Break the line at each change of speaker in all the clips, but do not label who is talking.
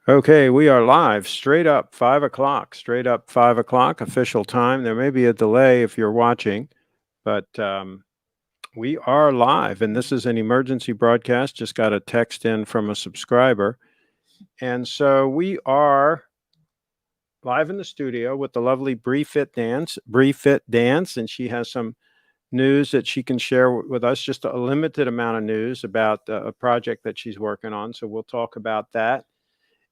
Okay, we are live, straight up 5 o'clock, official time. There may be a delay if you're watching, but we are live, and this is an emergency broadcast. Just got a text in from a subscriber. And so we are live in the studio with the lovely Bree Fit Dance, and she has some news that she can share with us, just a limited amount of news about a project that she's working on. So we'll talk about that.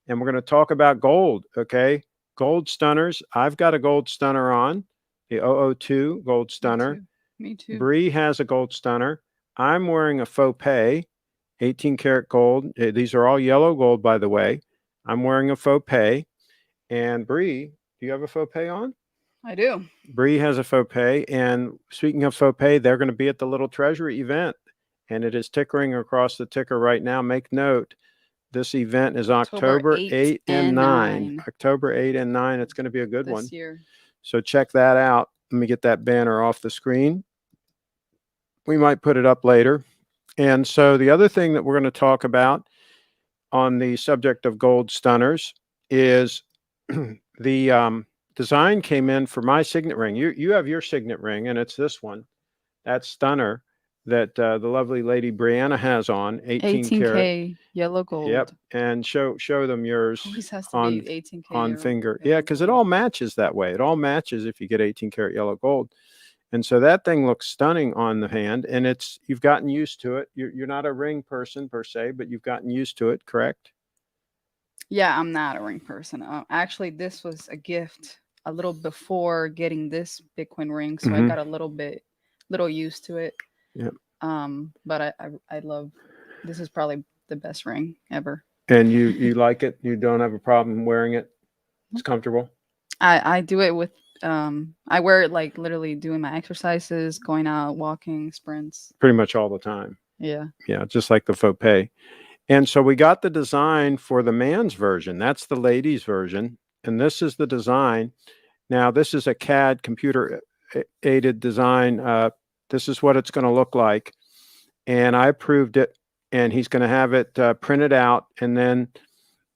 And we're going to talk about gold. Okay. Gold stunners. I've got a gold stunner on, the 002 gold stunner.
Me too.
Bree has a gold stunner. I'm wearing a faux pay, 18 karat gold. These are all yellow gold, by the way. I'm wearing a faux pay. And Bree, do you have a faux pay on?
I do.
Bree has a faux pay. And speaking of faux pay, they're going to be at the Little Treasury event. And it is tickering across the ticker right now. Make note. This event is October 8 and 9. October 8 and 9. It's going to be a good one.
This year.
So check that out. Let me get that banner off the screen. We might put it up later. And so the other thing that we're going to talk about on the subject of gold stunners is the design came in for my signet ring. You have your signet ring, and it's this one, that stunner that the lovely lady Brianna has on, 18 karat.
18K yellow gold.
Yep, and show them yours
Always has to
on
be 18K
on finger.
yellow
Yeah, because it
gold.
all matches that way. It all matches if you get 18 karat yellow gold. And so that thing looks stunning on the hand, and you've gotten used to it. You're not a ring person per se, but you've gotten used to it, correct?
Yeah, I'm not a ring person. Actually, this was a gift a little before getting this Bitcoin ring, so I got a little used to it.
Yeah.
But I love. This is probably the best ring ever.
And you like it? You don't have a problem wearing it? It's comfortable?
I do it with I wear it like literally doing my exercises, going out, walking, sprints.
Pretty much all the time.
Yeah.
Yeah, just like the faux pay. And so we got the design for the man's version. That's the ladies' version. And this is the design. Now, this is a CAD computer aided design. This is what it's going to look like. And I approved it. And he's going to have it printed out. And then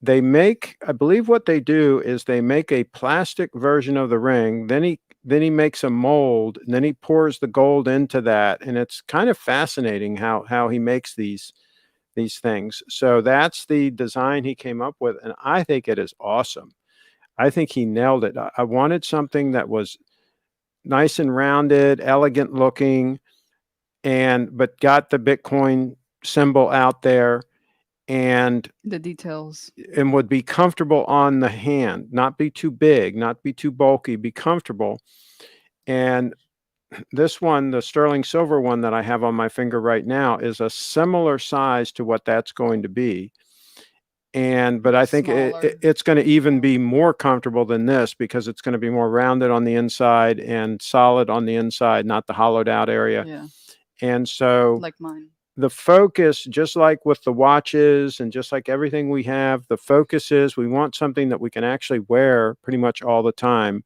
I believe what they do is they make a plastic version of the ring. Then he makes a mold, and then he pours the gold into that. And it's kind of fascinating how he makes these things. So that's the design he came up with, and I think it is awesome. I think he nailed it. I wanted something that was nice and rounded, elegant looking, but got the Bitcoin symbol out there, and
The details.
and would be comfortable on the hand, not be too big, not be too bulky, be comfortable. And this one, the sterling silver one that I have on my finger right now, is a similar size to what that's going to be. But I think it's going to even be more comfortable than this because it's going to be more rounded on the inside and solid on the inside, not the hollowed out area.
Yeah.
And so
Like mine.
the focus, just like with the watches and just like everything we have, the focus is we want something that we can actually wear pretty much all the time,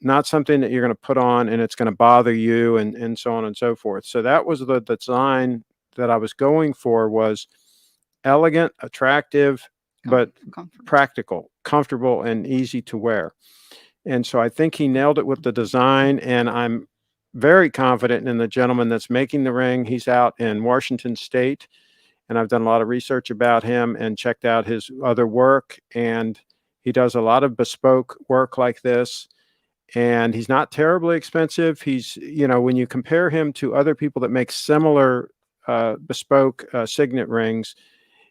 not something that you're going to put on and it's going to bother you and so on and so forth. So that was the design that I was going for, was elegant, attractive, but practical, comfortable, and easy to wear. And so I think he nailed it with the design, and I'm very confident in the gentleman that's making the ring. He's out in Washington State, and I've done a lot of research about him and checked out his other work, and he does a lot of bespoke work like this. And he's not terribly expensive. He's, when you compare him to other people that make similar bespoke signet rings,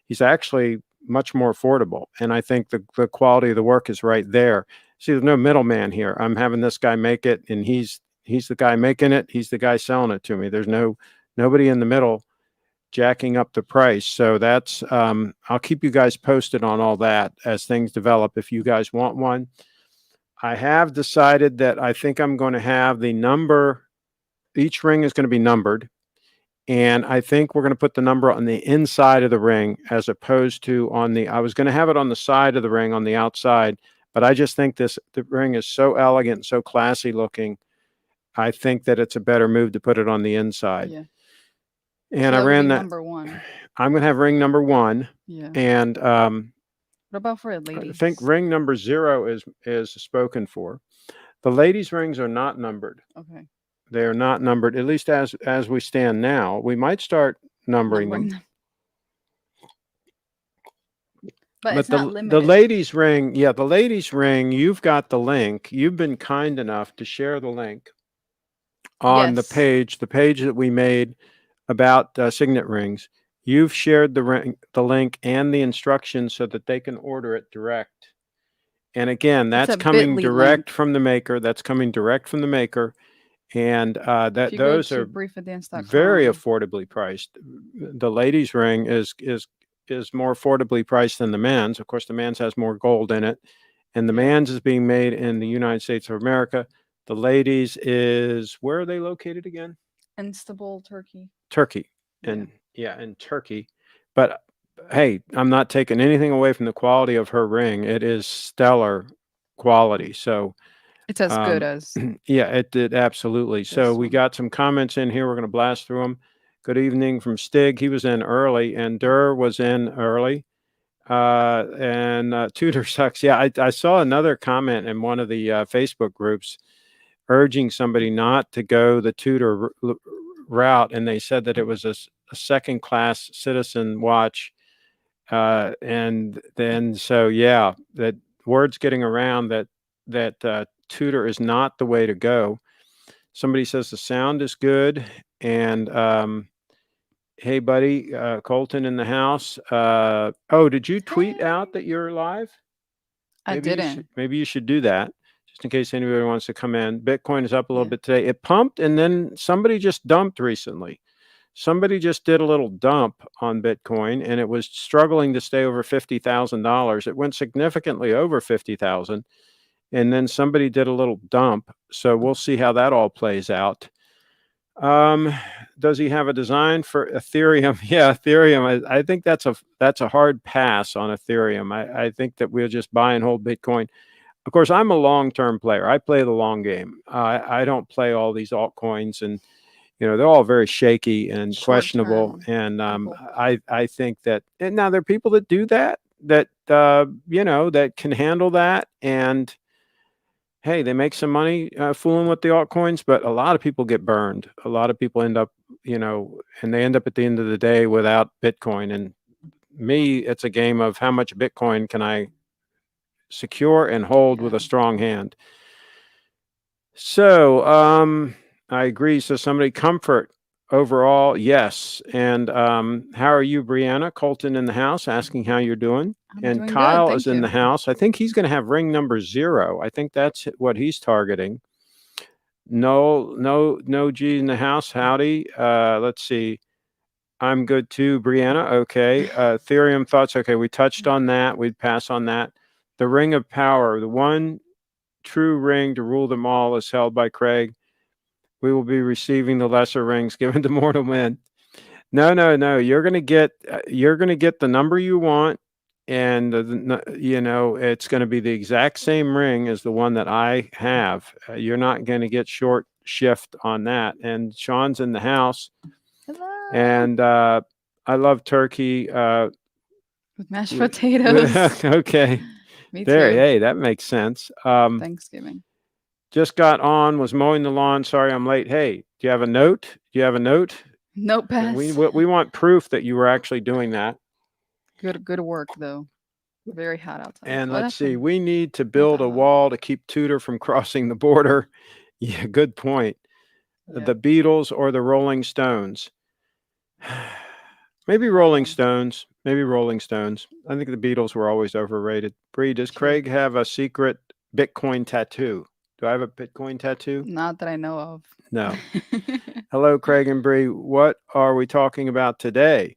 he's actually much more affordable. And I think the quality of the work is right there. See, there's no middleman here. I'm having this guy make it, and he's the guy making it. He's the guy selling it to me. There's nobody in the middle jacking up the price. So that's I'll keep you guys posted on all that as things develop if you guys want one. I have decided that I think I'm going to have the number, each ring is going to be numbered. And I think we're going to put the number on the inside of the ring as opposed to I was going to have it on the side of the ring on the outside, but I just think the ring is so elegant, so classy looking. I think that it's a better move to put it on the inside.
Yeah.
And
so
I ran that.
Number one.
I'm going to have ring number one.
Yeah.
And
What about for the
I think
ladies?
ring number 0 is spoken for. The ladies' rings are not numbered.
Okay.
They are not numbered, at least as we stand now. We might start numbering
Numbering
them.
them. But
But
it's not
the
limited.
ladies' ring, yeah, the ladies' ring, you've got the link. You've been kind enough to share the link on
Yes.
the page that we made about signet rings. You've shared the link and the instructions so that they can order it direct. And again,
It's
that's
a
coming
bit.ly
direct
link.
from the maker. That's coming direct from the maker, and
If
that
you go
those
to
are very
briefadvance.com,
affordably priced. The ladies' ring is more affordably priced than the men's. Of course, the men's has more gold in it, and the
yeah,
man's is being made in the United States of America. The ladies is where are they located again?
Instable Turkey.
Turkey,
Yeah.
and yeah, in Turkey. But hey, I'm not taking anything away from the quality of her ring. It is stellar quality. So
It's as good
um,
as
yeah, it did absolutely. So
this
we
one.
got some comments in here. We're going to blast through them. Good evening from Stig. He was in early, and Durr was in early. And Tudor sucks. Yeah, I saw another comment in one of the Facebook groups urging somebody not to go the Tudor route, and they said that it was a second class citizen watch. And then so yeah, that word's getting around that Tudor is not the way to go. Somebody says the sound is good, and hey, buddy, Colton in the house. Oh, did you tweet out
Hey,
that you're live?
I didn't.
Maybe you should do that just in case anybody wants to come in. Bitcoin is up a little
Yeah.
bit today. It pumped and then somebody just dumped recently. Somebody just did a little dump on Bitcoin and it was struggling to stay over $50,000. It went significantly over 50,000 and then somebody did a little dump. So we'll see how that all plays out. Um, does he have a design for Ethereum? Yeah, Ethereum. I think that's a hard pass on Ethereum. I think that we'll just buy and hold Bitcoin. Of course, I'm a long-term player. I play the long game. I don't play all these altcoins, and they're all very shaky and
Short
questionable.
term
And
people.
I think that and now there are people that do that that can handle that and hey, they make some money fooling with the altcoins, but a lot of people get burned. A lot of people end up, and they end up at the end of the day without Bitcoin. And me, it's a game of how much Bitcoin can I secure and hold with
Yeah.
a strong hand. So I agree. So somebody comfort overall, yes. And how are you, Brianna? Colton in the house asking how you're doing.
I'm
And
doing good.
Kyle is
Thank
in the
you.
house. I think he's going to have ring number 0. I think that's what he's targeting. No, no, no G in the house. Howdy. Let's see. I'm good too, Brianna. Okay. Ethereum thoughts. Okay, we touched on that. We'd pass on that. The ring of power, the one true ring to rule them all, is held by Craig. We will be receiving the lesser rings given to mortal men. No, no, no. You're gonna get the number you want, and it's going to be the exact same ring as the one that I have. You're not going to get short shift on that. And Sean's in the house,
Hello.
and I love turkey.
With mashed potatoes.
Okay,
Me
there.
too.
Hey, that makes sense.
Thanksgiving.
Just got on. Was mowing the lawn. Sorry, I'm late. Hey, do you have a note? Do you have a note?
Note pass.
We want proof that you were actually doing that.
Good work though. Very hot outside.
And
Well,
let's see,
actually,
we need to
not
build
that
a
hot.
wall to keep Tudor from crossing the border. Yeah, good point.
Yeah.
The Beatles or the Rolling Stones? Maybe
Hard
Rolling
one.
Stones. Maybe Rolling Stones. I think the Beatles were always overrated. Bree, does
True.
Craig have a secret Bitcoin tattoo? Do I have a Bitcoin tattoo?
Not that I know of.
No. Hello, Craig and Bree. What are we talking about today?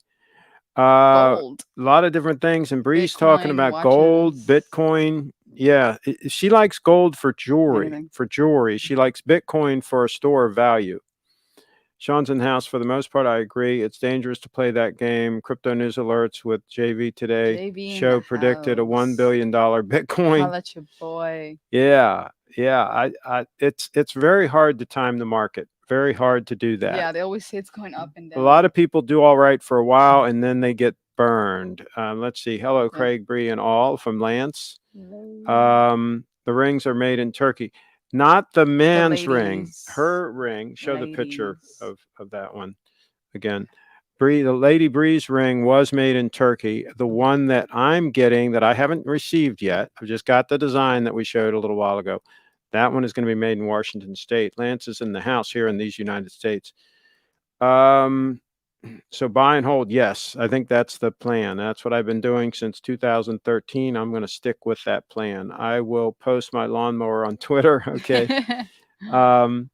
A
Gold.
lot of different things. And Bree's talking
Bitcoin,
about gold,
watches,
Bitcoin. Yeah, she likes gold for jewelry.
anything.
For jewelry, she likes Bitcoin for a store of value. Sean's in the house for the most part. I agree. It's dangerous to play that game. Crypto news alerts with JV today.
JV in the
Show predicted a
house.
$1 billion Bitcoin.
Holla at your boy.
Yeah, yeah. It's very hard to time the market. Very hard to do that.
Yeah, they always say it's going up and
A lot
down.
of people do all right for a while and then they get burned. Let's see. Hello,
Yep.
Craig, Bree, and all from Lance.
Hello.
The rings are made in Turkey. Not the
The
man's ring.
ladies.
Her ring. Show the picture
Ladies.
of that one again. Bree, the Lady Bree's ring was made in Turkey. The one that I'm getting that I haven't received yet, I've just got the design that we showed a little while ago. That one is going to be made in Washington State. Lance is in the house here in these United States. So buy and hold, yes, I think that's the plan. That's what I've been doing since 2013. I'm going to stick with that plan. I will post my lawnmower on Twitter. Okay. Um,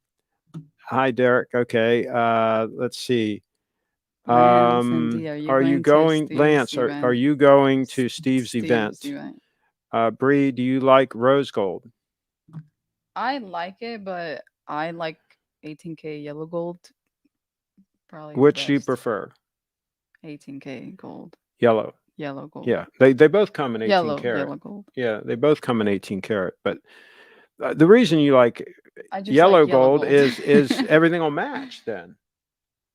hi, Derek. Okay. Let's see.
Lance and D, are you
Are you
going to
going,
Steve's
Lance? Are
event?
you going to Steve's
Steve's
event?
event.
Bree, do you like rose gold?
I like it, but I like 18K yellow gold. Probably the
Which do you
best.
prefer?
18K gold.
Yellow.
Yellow gold.
Yeah, they both come in 18
Yellow
karat.
gold.
Yeah, they both come in 18 karat. But the reason you like
I just
yellow
like yellow
gold
gold.
is everything will match then.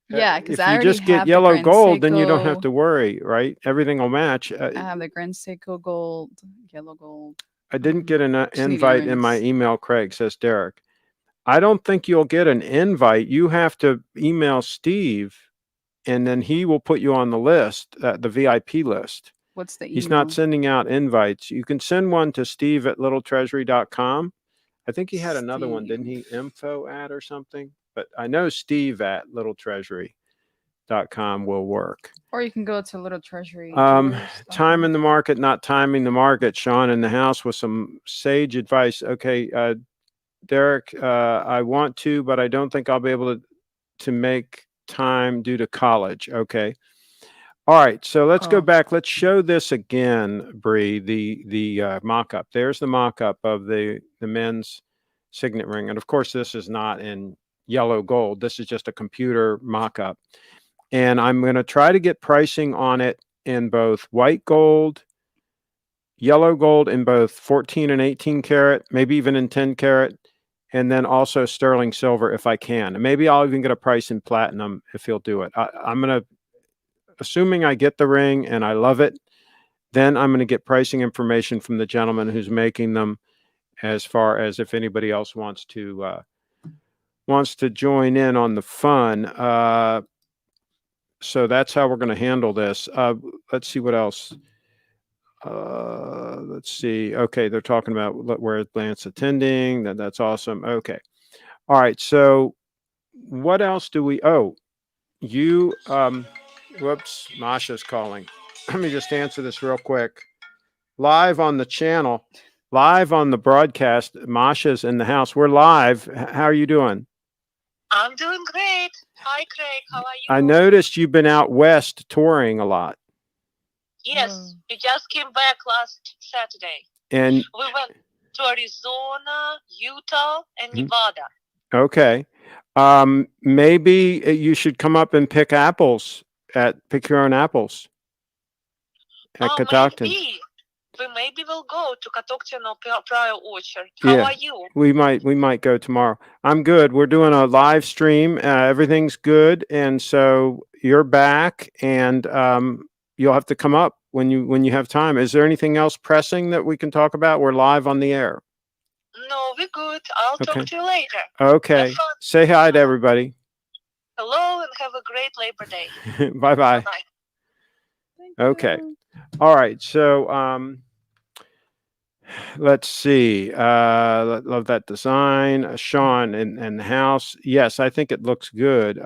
Yeah, because
If
I
you
already
just get
have the
yellow
Grand
gold, then you don't have
Seiko.
to worry, right? Everything will match.
I have the Grand Seiko gold, yellow gold.
I didn't get an
Just need
invite in my
earrings.
email, Craig, says Derek. I don't think you'll get an invite. You have to email Steve, and then he will put you on the list, the VIP list.
What's the
He's not
email?
sending out invites. You can send one to steve@littletreasury.com. I think he had another one, didn't he?
Steve.
Info at or something. But I know steve@littletreasury.com will work.
Or you can go to littletreasurygewelers.com.
Time in the market, not timing the market. Sean in the house with some sage advice. Okay, Derek, I want to, but I don't think I'll be able to make time due to college. Okay. All right, so let's go
Oh.
back. Let's show this again, Bree. The mock-up. There's the mock-up of the men's signet ring, and of course, this is not in yellow gold. This is just a computer mock-up, and I'm going to try to get pricing on it in both white gold, yellow gold in both 14 and 18 karat, maybe even in 10 karat, and then also sterling silver if I can. And maybe I'll even get a price in platinum if he'll do it. I'm going to, assuming I get the ring and I love it, then I'm going to get pricing information from the gentleman who's making them, as far as if anybody else wants to join in on the fun. So that's how we're going to handle this. Let's see what else. Let's see. Okay, they're talking about where Lance attending. That's awesome. Okay. All right. So what else do we? Oh, you. Whoops, Masha's calling. Let me just answer this real quick. Live on the channel, live on the broadcast. Masha's in the house. We're live. How are you doing?
I'm doing great. Hi, Craig. How are you?
I noticed you've been out west touring a lot.
Yes, we just came back last Saturday.
And
we went to Arizona, Utah, and Nevada.
Okay. Maybe you should come up and pick your own apples at Catoctin.
We maybe will go to Catoctin or Prior Orchard. How are you?
We might go tomorrow. I'm good. We're doing a live stream. Everything's good, and so you're back, and you'll have to come up when you have time. Is there anything else pressing that we can talk about? We're live on the air.
No, we're good. I'll talk to you later.
Okay. Say hi to everybody.
Hello, and have a great Labor Day.
Bye-bye.
Bye-bye.
Okay. All right. So let's see. Love that design. Sean in the house. Yes, I think it looks good.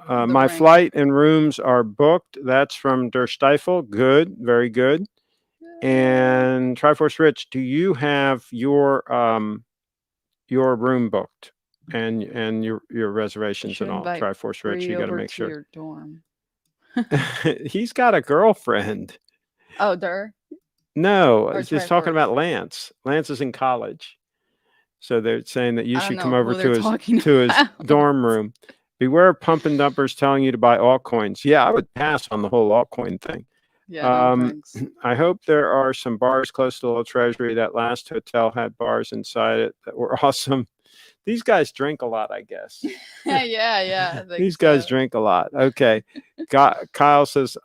My flight and rooms are booked. That's from Der Stiefel. Good. Very good. And Triforce Rich, do you have your room booked and your reservations and all? Triforce Rich, you got to make sure.
Your dorm.
He's got a girlfriend.
Oh, Der?
No, he's talking about Lance. Lance is in college. So they're saying that you should come over to his dorm room. Beware of pump and dumpers telling you to buy altcoins. Yeah, I would pass on the whole altcoin thing.
Yeah, no thanks.
I hope there are some bars close to the Little Treasury. That last hotel had bars inside it that were awesome. These guys drink a lot, I guess.
Yeah. I think
These guys
so.
drink a lot. Okay. Kyle says,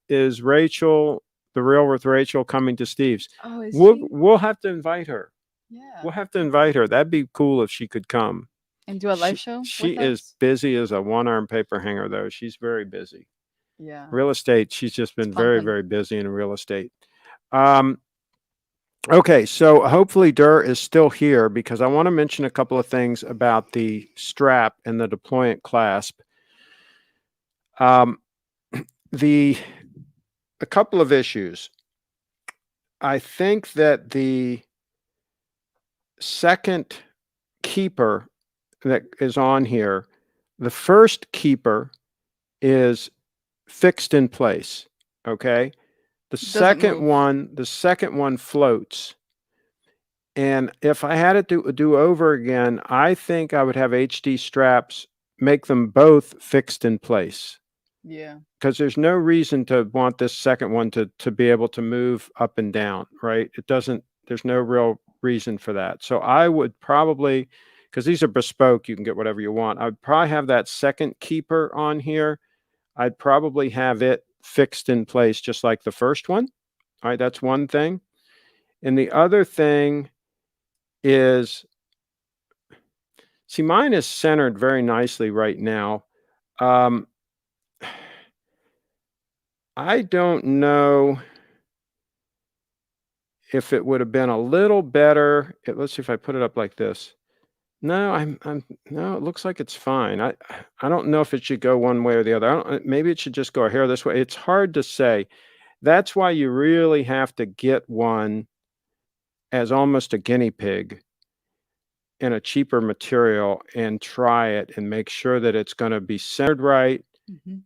is Rachel, the Real with Rachel, coming to Steve's?
Oh, is
We'll
she?
we'll have to invite her.
Yeah.
We'll have to invite her. That'd be cool if she could come.
And do a live show
She
with
is
us?
busy as a one-arm paper hanger, though. She's very busy.
Yeah.
Real estate, she's just
It's
been very,
pumping.
very busy in real estate. Okay, so hopefully Durr is still here because I want to mention a couple of things about the strap and the deployant clasp. A couple of issues. I think that the second keeper that is on here, the first keeper is fixed in place. Okay.
Doesn't move.
The second one floats. And if I had it to do over again, I think I would have HD straps, make them both fixed in place.
Yeah.
Because there's no reason to want this second one to be able to move up and down, right? There's no real reason for that. So I would probably, because these are bespoke, you can get whatever you want. I'd probably have that second keeper on here. I'd probably have it fixed in place just like the first one. All right, that's one thing. And the other thing is, see, mine is centered very nicely right now. I don't know if it would have been a little better. Let's see if I put it up like this. No, no, it looks like it's fine. I don't know if it should go one way or the other. Maybe it should just go a hair this way. It's hard to say. That's why you really have to get one as almost a guinea pig in a cheaper material and try it and make sure that it's going to be centered right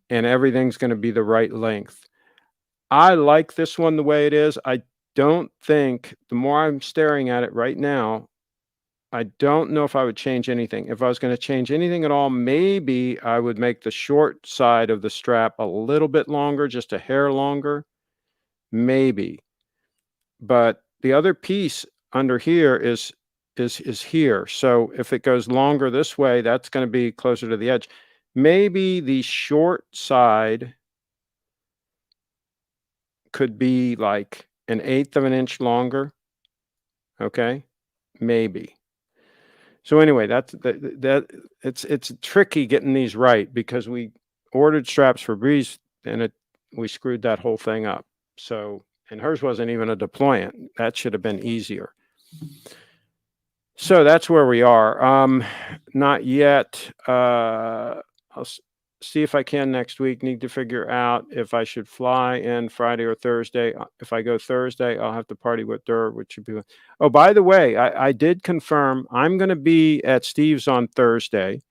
and everything's going to be the right length. I like this one the way it is. I don't think, the more I'm staring at it right now, I don't know if I would change anything. If I was going to change anything at all, maybe I would make the short side of the strap a little bit longer, just a hair longer. Maybe. But the other piece under here is here. So if it goes longer this way, that's going to be closer to the edge. Maybe the short side could be like 1/8 of an inch longer. Okay, maybe. So anyway, it's tricky getting these right because we ordered straps for Breeze and we screwed that whole thing up. So, and hers wasn't even a deployant. That should have been easier. So that's where we are. Not yet. I'll see if I can next week. Need to figure out if I should fly in Friday or Thursday. If I go Thursday, I'll have to party with Durr, which should be. Oh, by the way, I did confirm I'm going to be at Steve's on Thursday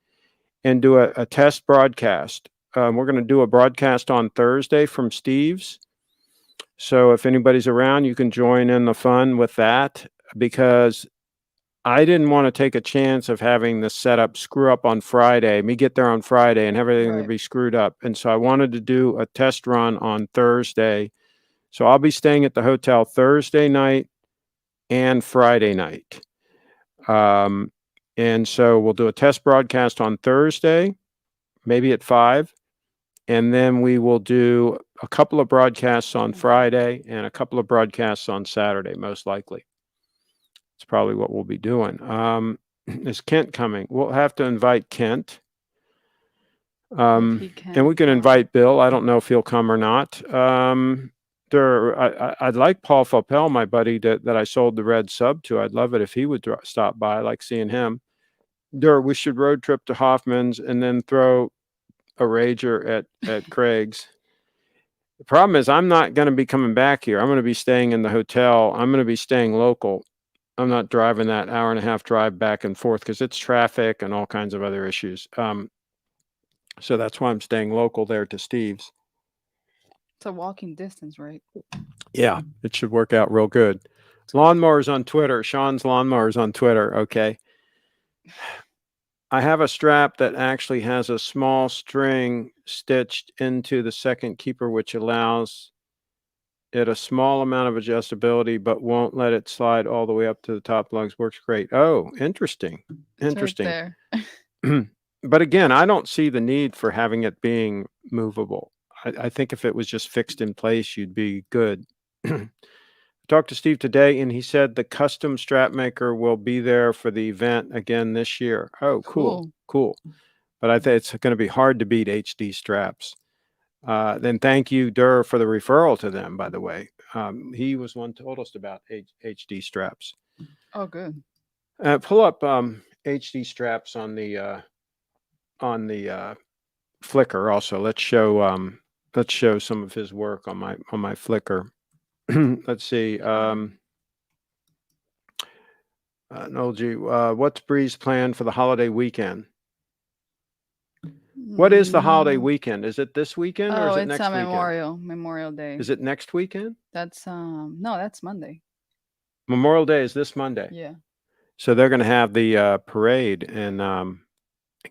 and do a test broadcast. We're going to do a broadcast on Thursday from Steve's. So if anybody's around, you can join in the fun with that because I didn't want to take a chance of having the setup screw up on Friday, me get there on Friday and everything would be screwed up. And so I wanted to do a test run on Thursday. So I'll be staying at the hotel Thursday night and Friday night. And so we'll do a test broadcast on Thursday, maybe at 5. And then we will do a couple of broadcasts on Friday and a couple of broadcasts on Saturday, most likely. It's probably what we'll be doing. Is Kent coming? We'll have to invite Kent. And we can invite Bill. I don't know if he'll come or not. I'd like Paul Faupel, my buddy that I sold the red sub to. I'd love it if he would stop by. I like seeing him. We should road trip to Hoffman's and then throw a rager at Craig's. The problem is I'm not going to be coming back here. I'm going to be staying in the hotel. I'm going to be staying local. I'm not driving that hour and a half drive back and forth because it's traffic and all kinds of other issues. So that's why I'm staying local there to Steve's.
It's a walking distance, right?
Yeah, it should work out real good. Lawnmowers on Twitter. Sean's Lawnmowers on Twitter. Okay. I have a strap that actually has a small string stitched into the second keeper, which allows it a small amount of adjustability, but won't let it slide all the way up to the top lugs. Works great. Oh, interesting.
It's
Interesting.
right
there. But again, I don't see the need for having it being movable. I think if it was just fixed in place, you'd be good. Talked to Steve today, and he said the custom strap maker will be there for the event again this year. Oh, cool. But I think it's going to be hard to beat HD straps. Then thank you, Durr, for the referral to them, by the way. He was one told us about HD straps.
Oh, good.
Pull up HD straps on the Flickr also. Let's show some of his work on my Flickr. Let's see. Nolji, what's Bree's plan for the holiday weekend? What is the holiday weekend? Is it this weekend or is it next weekend?
Memorial Day.
Is it next weekend?
That's no, that's Monday.
Memorial Day is this Monday.
Yeah.
So they're going to have the parade in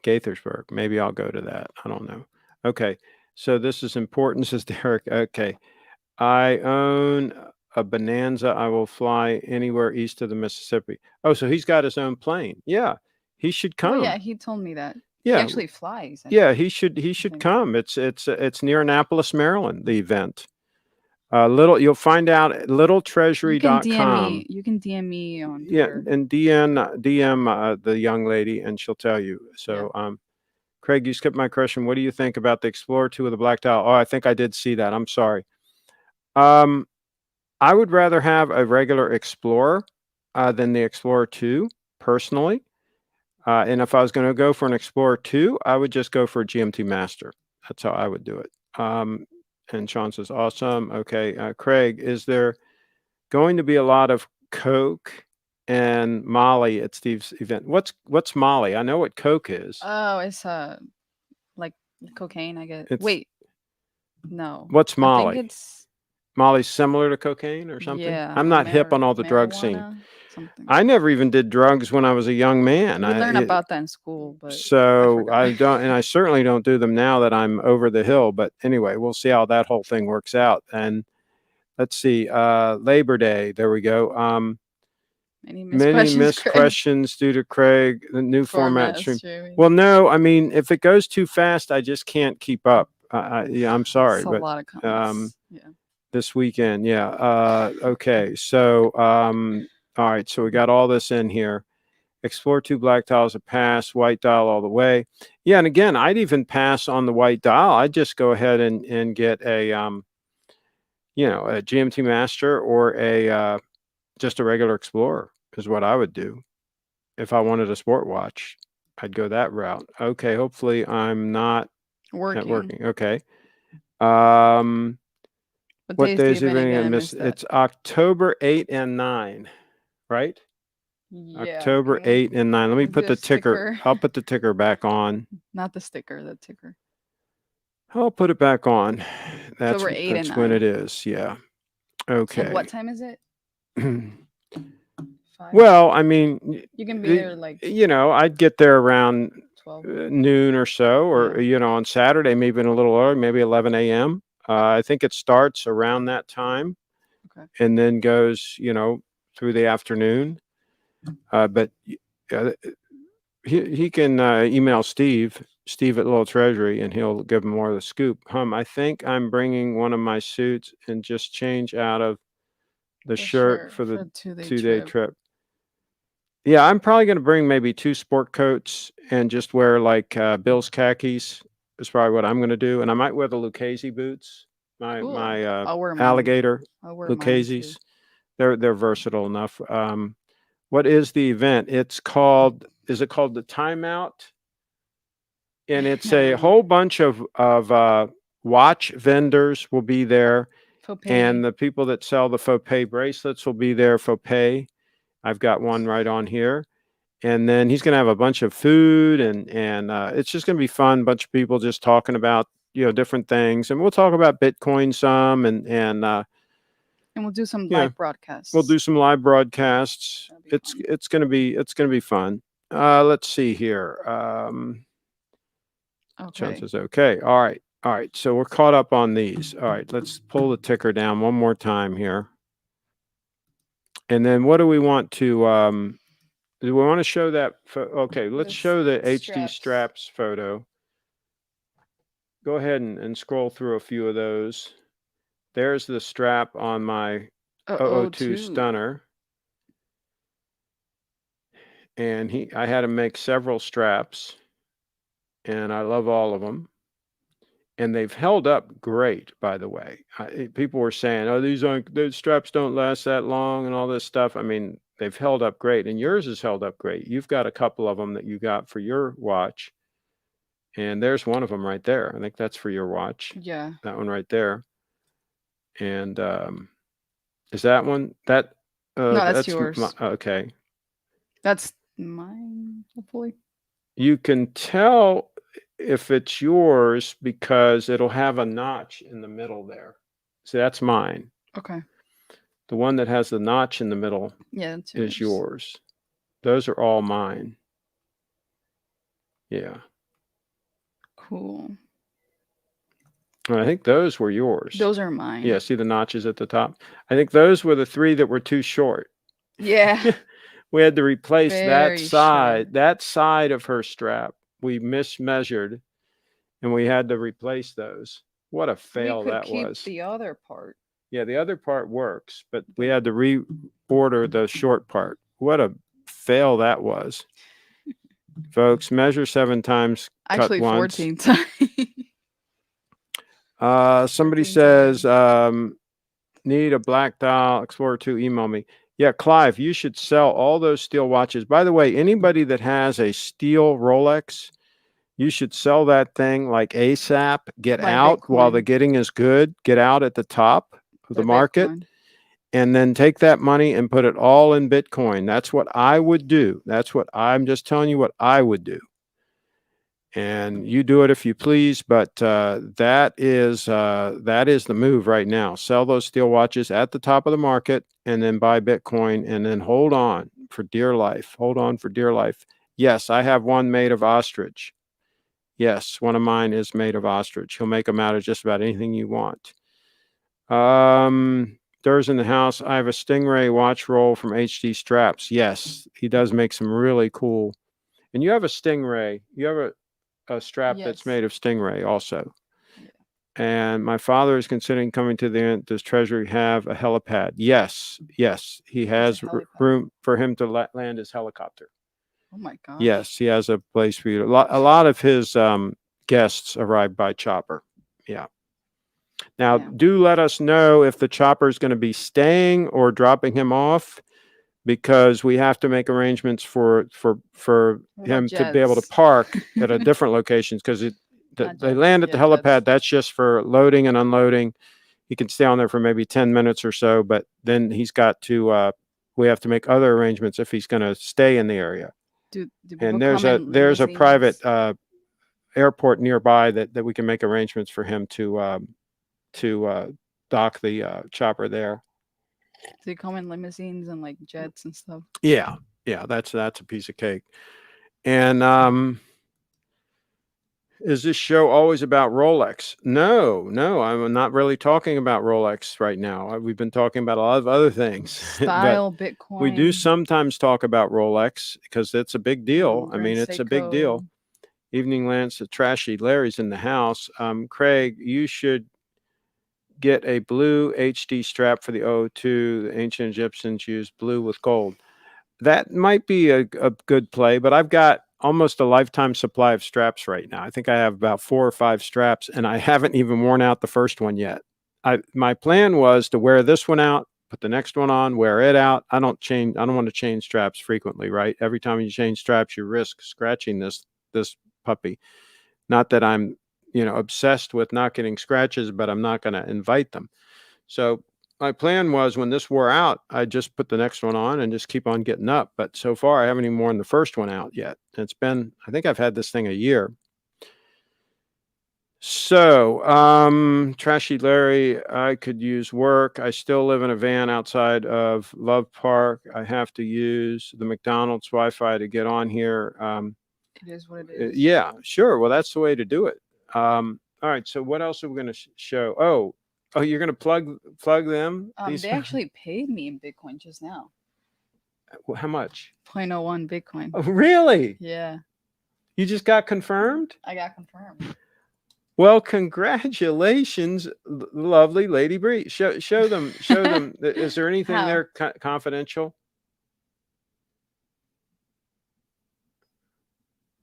Gaithersburg. Maybe I'll go to that. I don't know. Okay. So this is important, says Derek. Okay. I own a Bonanza. I will fly anywhere east of the Mississippi. Oh, so he's got his own plane. Yeah. He should come.
Well, yeah, he told me that.
Yeah.
He actually flies.
Yeah, he should come. It's near Annapolis, Maryland, the event. You'll find out at littletreasury.com.
You can DM me on Twitter.
Yeah, and DM the young lady and she'll tell you. So Craig, you skipped my question. What do you think about the Explorer 2 with the black dial? Oh, I think I did see that. I'm sorry. I would rather have a regular Explorer than the Explorer 2, personally. And if I was going to go for an Explorer 2, I would just go for a GMT Master. That's how I would do it. And Sean says, awesome. Okay. Craig, is there going to be a lot of Coke and Molly at Steve's event? What's Molly? I know what Coke is.
Oh, it's like cocaine, I guess. Wait. No.
What's Molly?
I think it's
Molly's similar to cocaine or something?
Yeah.
I'm not hip on all the drug scene.
Something.
I never even did drugs when I was a young man.
We learned about that in school, but
so I don't, and I certainly don't do them now that I'm over the hill. But anyway, we'll see how that whole thing works out. And let's see, Labor Day. There we go.
Many
missed questions due to Craig, the new format stream. Well, no, I mean, if it goes too fast, I just can't keep up. Yeah, I'm sorry,
but
a lot of comments. This weekend, yeah. Okay, so all right, so we got all this in here. Explorer 2 black dials a pass, white dial all the way. Yeah, and again, I'd even pass on the white dial. I'd just go ahead and get a a GMT Master or just a regular Explorer is what I would do. If I wanted a sport watch, I'd go that route. Okay, hopefully I'm not working. Okay. What days are you going to miss? It's October 8 and 9, right? Yeah, October 8 and 9. Let me put the ticker. I'll put the ticker back on.
Not the sticker, the ticker.
I'll put it back on. That's when
9.
it is. Yeah. Okay.
And what time is it? 5?
Well, I mean,
you can be there like
I'd get there around
12.
Noon or so, or on Saturday, maybe a little early, maybe 11 a.m. I think it starts around that time, and then goes, through the afternoon. But he can email Steve at Little Treasury, and he'll give him more of the scoop. I think I'm bringing one of my suits and just change out of the shirt for the 2-day trip. Yeah, I'm probably going to bring maybe 2 sport coats and just wear like Bill's khakis. Is probably what I'm going to do, and I might wear the Lucchese boots. My alligator Lucchese's. They're versatile enough. What is the event? Is it called the Timeout? And it's a whole bunch of watch vendors will be there, and the people that sell the faux pay bracelets will be there. Faux pay. I've got one right on here. And then he's going to have a bunch of food, and it's just going to be fun. A bunch of people just talking about different things, and we'll talk about Bitcoin some, and
we'll do some live broadcasts.
We'll do some live broadcasts. It's going to be fun. Let's see here.
Okay.
John says okay. All right. All right, so we're caught up on these. All right, let's pull the ticker down one more time here. And then what do we want to do we want to show that okay, let's show the HD straps photo. Go ahead and scroll through a few of those. There's the strap on my 002 Stunner. And I had to make several straps, and I love all of them. And they've held up great, by the way. People were saying, "Oh, those straps don't last that long," and all this stuff. I mean, they've held up great, and yours has held up great. You've got a couple of them that you got for your watch, and there's one of them right there. I think that's for your watch.
Yeah.
That one right there. And is that one? That
no, that's yours.
Okay.
That's mine, hopefully.
You can tell if it's yours because it'll have a notch in the middle there. See, that's mine.
Okay.
The one that has the notch in the middle is yours. Those are all mine. Yeah.
Cool.
I think those were yours.
Those are mine.
Yeah, see the notches at the top? I think those were the 3 that were too short.
Yeah.
We had to replace that side of her strap. We mismeasured, and we had to replace those. What a fail that was. We could keep
the other part.
Yeah, the other part works, but we had to reorder the short part. What a fail that was. Folks, measure 7 times,
actually
cut once.
14 times.
Somebody says, need a black dial Explorer 2, email me. Yeah, Clive, you should sell all those steel watches. By the way, anybody that has a steel Rolex, you should sell that thing like ASAP. Get out while the getting is good. Get out at the top of the market. Bitcoin. And then take that money and put it all in Bitcoin. That's what I would do. I'm just telling you what I would do. And you do it if you please, but that is the move right now. Sell those steel watches at the top of the market and then buy Bitcoin and then hold on for dear life. Hold on for dear life. Yes, I have one made of ostrich. Yes, one of mine is made of ostrich. He'll make them out of just about anything you want. There's in the house. I have a Stingray watch roll from HD Straps. Yes, he does make some really cool. And you have a Stingray. You have a strap that's made of Stingray also. Yeah. And my father is considering coming to the end. Does Treasury have a helipad? Yes. He has room for him to land his helicopter.
Oh my gosh.
Yes, he has a place for you. A lot of his guests arrive by chopper. Yeah. Now, do let us know if the chopper is going to be staying or dropping him off, because we have to make arrangements for him to be able to park at a different locations, because they land at the helipad. That's just for loading and unloading. He can stay on there for maybe 10 minutes or so, but then he's got to we have to make other arrangements if he's going to stay in the area. And there's a private airport nearby that we can make arrangements for him to dock the chopper there.
Do they come in limousines and like jets and stuff?
Yeah, that's a piece of cake. And is this show always about Rolex? No, I'm not really talking about Rolex right now. We've been talking about a lot of other things.
Style, Bitcoin.
We do sometimes talk about Rolex because it's a big deal. I mean, it's a big deal. Evening Lance, Trashy Larry's in the house. Craig, you should get a blue HD strap for the 002. The ancient Egyptians used blue with gold. That might be a good play, but I've got almost a lifetime supply of straps right now. I think I have about 4 or 5 straps, and I haven't even worn out the first one yet. My plan was to wear this one out, put the next one on, wear it out. I don't want to change straps frequently, right? Every time you change straps, you risk scratching this puppy. Not that I'm obsessed with not getting scratches, but I'm not going to invite them. So my plan was, when this wore out, I'd just put the next one on and just keep on getting up. But so far, I haven't even worn the first one out yet. It's been, I think I've had this thing a year. So, Trashy Larry, I could use work. I still live in a van outside of Love Park. I have to use the McDonald's Wi-Fi to get on here.
It is what it is.
Yeah, sure. Well, that's the way to do it. All right. So what else are we going to show? Oh, you're going to plug them. These.
They actually paid me in Bitcoin just now.
How much?
0.01 Bitcoin.
Oh, really?
Yeah.
You just got confirmed?
I got confirmed.
Well, congratulations, lovely Lady Bree. Show them. Is there anything
How?
there confidential?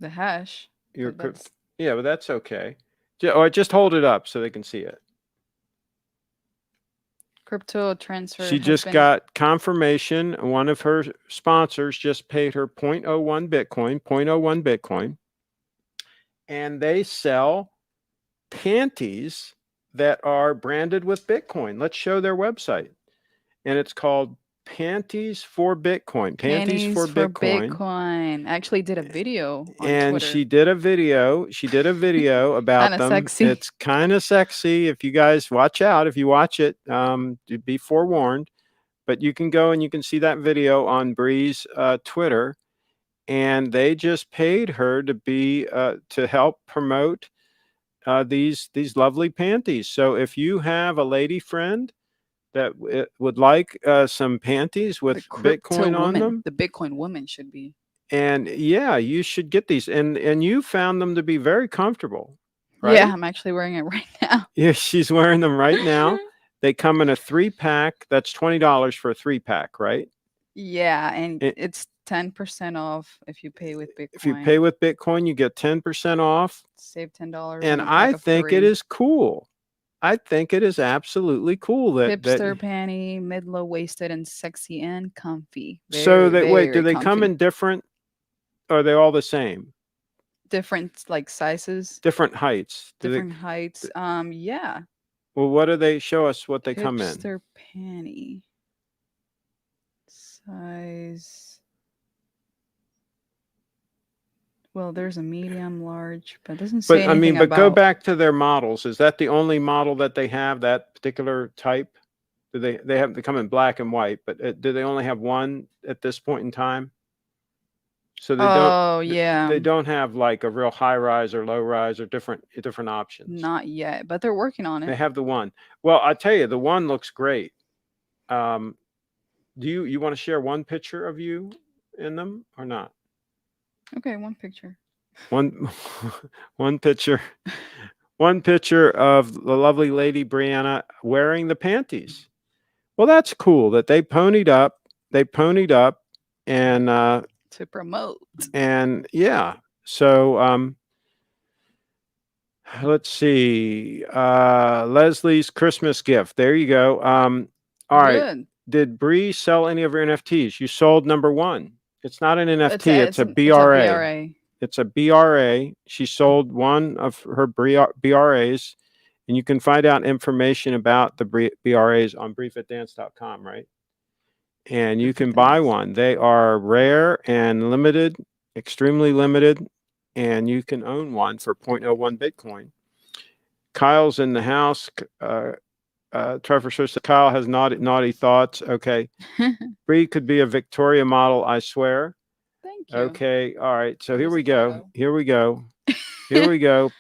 The hash.
Yeah,
That's...
but that's okay. Just hold it up so they can see it.
Crypto transfer.
She just got confirmation. One of her sponsors just paid her 0.01 Bitcoin, and they sell panties that are branded with Bitcoin. Let's show their website. And it's called Panties for Bitcoin.
Panties for Bitcoin. I actually did a video on
and
Twitter.
she did a video about
Kinda
them.
sexy.
It's kind of sexy. If you guys watch out, if you watch it, be forewarned. But you can go and you can see that video on Bree's Twitter. And they just paid her to be to help promote these lovely panties. So if you have a lady friend that would like some panties with Bitcoin on them,
the Bitcoin woman should be.
and yeah, you should get these. And you found them to be very comfortable, right?
Yeah, I'm actually wearing it right now.
Yeah, she's wearing them right now. They come in a 3-pack. That's $20 for a 3-pack, right?
Yeah, and it's 10% off if you pay with Bitcoin.
If you pay with Bitcoin, you get 10% off.
Save $10.
And I think it is cool. I think it is absolutely cool that
hipster panty, mid-low waisted and sexy and comfy.
Wait, do they come in different? Or are they all the same?
Different like sizes.
Different heights.
Different heights. Yeah.
Well, what do they show us? What they come in?
Hipster panty. Size. Well, there's a medium, large, but it doesn't say anything about...
go back to their models. Is that the only model that they have, that particular type? Do they come in black and white, but do they only have one at this point in time? So they they don't have like a real high rise or low rise or different options.
Not yet, but they're working on it.
They have the one. Well, I tell you, the one looks great. Do you want to share one picture of you in them or not?
Okay, one picture.
One picture. One picture of the lovely Lady Brianna wearing the panties. Well, that's cool that they ponied up. And
to promote.
And yeah. So let's see. Leslie's Christmas gift. There you go. All right. Did Bree sell any of her NFTs? You sold number 1. It's not an NFT. It's a BRA. It's a BRA. She sold one of her BRAs, and you can find out information about the BRAs on briefitdance.com, right? And you can buy one. They are rare and limited, extremely limited, and you can own one for 0.01 Bitcoin. Kyle's in the house. Trevor says Kyle has naughty thoughts. Okay. Bree could be a Victoria model, I swear.
Thank you.
Okay. All right. So here we go. Here we go.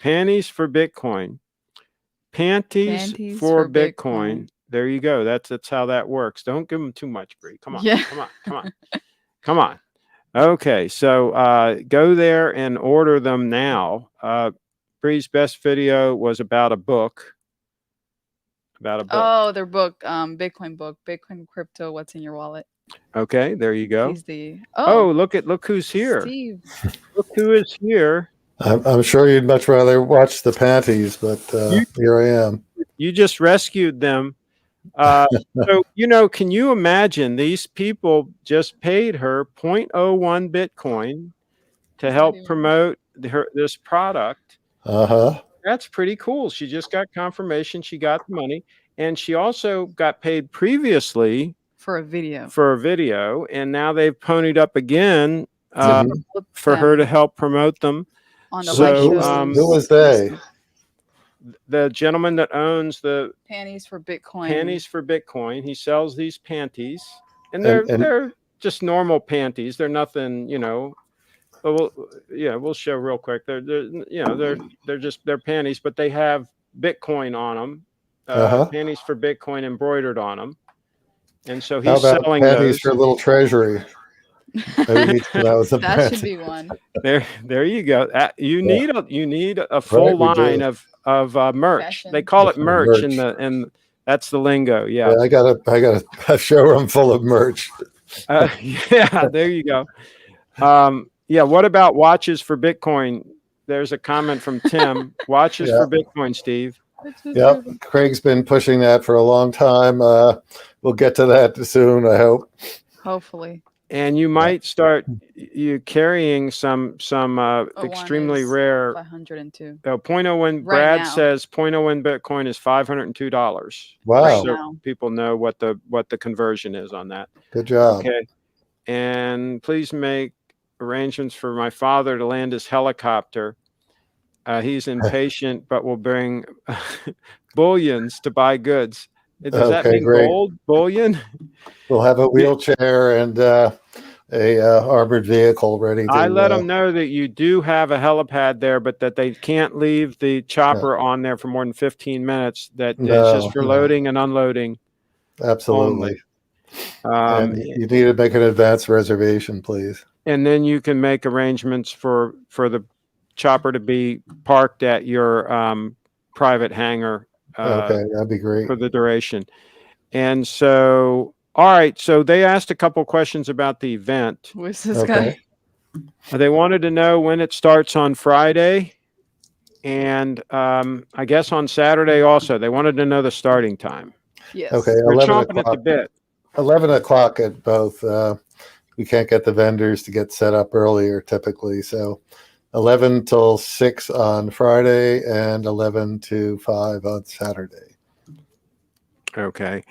Panties for Bitcoin. Panties for Bitcoin. There you go. That's how that works. Don't give them too much, Bree. Come on. Yeah. Come on. Okay. So go there and order them now. Bree's best video was about a book.
Oh, their book, Bitcoin Crypto, What's in Your Wallet.
Okay, there you go.
He's the
look who's here.
Steve.
Look who is here.
I'm sure you'd much rather watch the panties, but here I am.
You just rescued them. So, can you imagine these people just paid her 0.01 Bitcoin to help promote this product?
Uh-huh.
That's pretty cool. She just got confirmation. She got the money, and she also got paid previously
for a video.
And now they've ponied up again for her to help promote them.
On the shows.
Who was they?
The gentleman that owns the
Panties for Bitcoin.
He sells these panties, and they're just normal panties. They're nothing, But we'll show real quick. They're panties, but they have Bitcoin on them,
Uh-huh.
panties for Bitcoin embroidered on them. And so
How
he's
about
selling
panties
those.
for a little treasury? Maybe needs to come out with some
That should
panties.
be one.
There you go. You need a full
Right, we
line
do.
of merch.
Fashion.
They call it
That's
merch,
merch.
and that's the lingo. Yeah.
Yeah, I got a showroom full of merch.
Yeah. There you go. Yeah. What about watches for Bitcoin? There's a comment from Tim. Watches
Yeah.
for Bitcoin, Steve.
Yep. Craig's been pushing that for a long time. We'll get to that soon, I hope.
Hopefully.
And you might start you carrying some extremely
is
rare
502.
0.01.
Right
Brad
now.
says 0.01 Bitcoin is $502.
Wow.
Right
So
now.
people know what the conversion is on that.
Good job.
Okay. And please make arrangements for my father to land his helicopter. He's impatient, but will bring bullions to buy goods. Does that
Okay,
mean
great.
gold bullion?
We'll have a wheelchair and a armored vehicle ready to.
I let them know that you do have a helipad there, but that they can't leave the chopper on there for more than 15 minutes. That it's just for loading and unloading.
Absolutely.
Only.
And you need to make an advance reservation, please.
And then you can make arrangements for the chopper to be parked at your private hangar.
Okay, that'd be great.
For the duration. And so, all right. So they asked a couple questions about the event.
Who's this guy?
They wanted to know when it starts on Friday, and I guess on Saturday also. They wanted to know the starting time.
Yes.
Okay,
They're
11
chomping at the
o'clock.
bit.
11 o'clock at both. We can't get the vendors to get set up earlier typically. So 11 till 6 on Friday and 11 to 5 on Saturday.
Okay.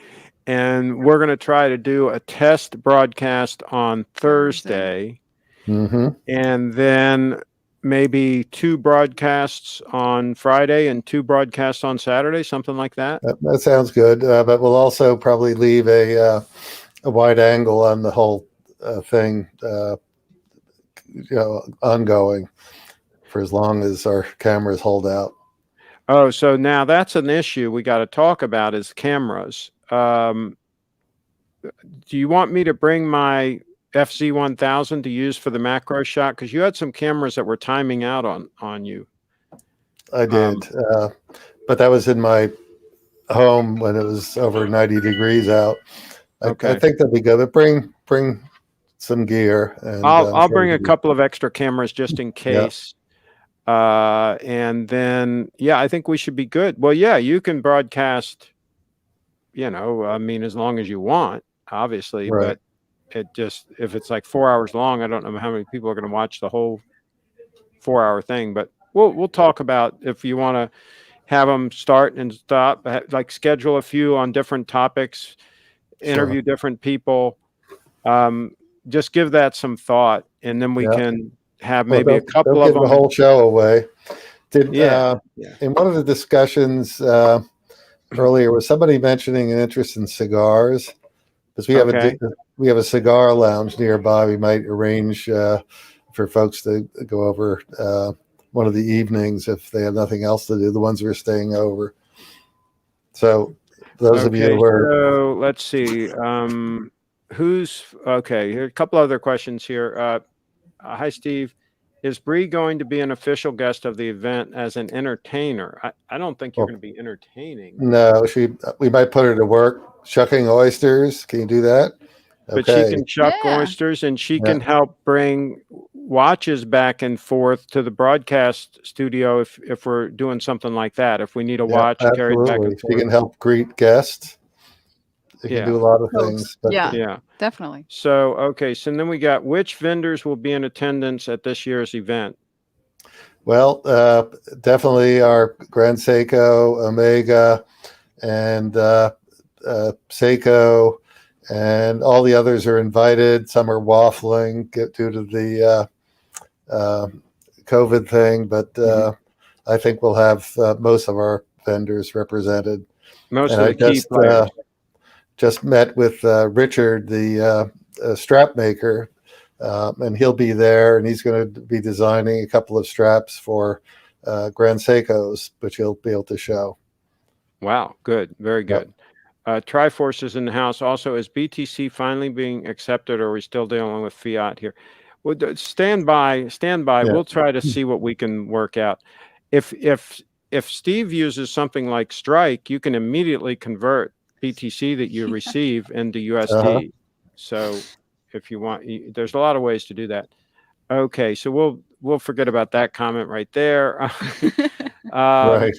And we're going to try to do a test broadcast on Thursday.
Mm-hmm.
And then maybe 2 broadcasts on Friday and 2 broadcasts on Saturday, something like that.
That sounds good. But we'll also probably leave a wide angle on the whole thing, ongoing for as long as our cameras hold out.
Oh, so now that's an issue we got to talk about is cameras. Do you want me to bring my FZ1000 to use for the macro shot? Because you had some cameras that were timing out on you.
I did, but that was in my home when it was over 90 degrees out. I think that'd be good. But bring some gear. And
I'll bring a couple of extra cameras just in case. And then, I think we should be good. Well, you can broadcast, as long as you want, obviously,
right.
But it just, if it's like 4 hours long, I don't know how many people are going to watch the whole 4-hour thing, but we'll talk about if you want to have them start and stop, like schedule a few on different topics, interview different people. Just give that some thought, and then we can have maybe a couple of them.
The whole show away. In one of the discussions earlier, was somebody mentioning an interest in cigars? Because we have a cigar lounge nearby. We might arrange for folks to go over one of the evenings if they have nothing else to do. The ones who are staying over. So those of you who are.
So let's see. Who's okay? Here are a couple other questions here. Hi, Steve. Is Bree going to be an official guest of the event as an entertainer? I don't think you're going to be entertaining.
No, we might put her to work shucking oysters. Can you do that?
But she can shuck oysters, and she can help bring watches back and forth to the broadcast studio if we're doing something like that. If we need a watch carried back and forth.
She can help greet guests. She can do a lot of things. But
definitely.
So, so then we got which vendors will be in attendance at this year's event?
Well, definitely our Grand Seiko, Omega, and Seiko, and all the others are invited. Some are waffling due to the COVID thing, but I think we'll have most of our vendors represented.
Most of the key players.
Just met with Richard, the strap maker, and he'll be there, and he's going to be designing a couple of straps for Grand Seikos, which you'll be able to show.
Wow, good, very good. Triforce is in the house. Also, is BTC finally being accepted, or are we still dealing with fiat here? Well, stand by. Yeah. We'll try to see what we can work out. If Steve uses something like Strike, you can immediately convert BTC that you receive into USD. So if you want, there's a lot of ways to do that. Okay, so we'll forget about that comment right there.
Right.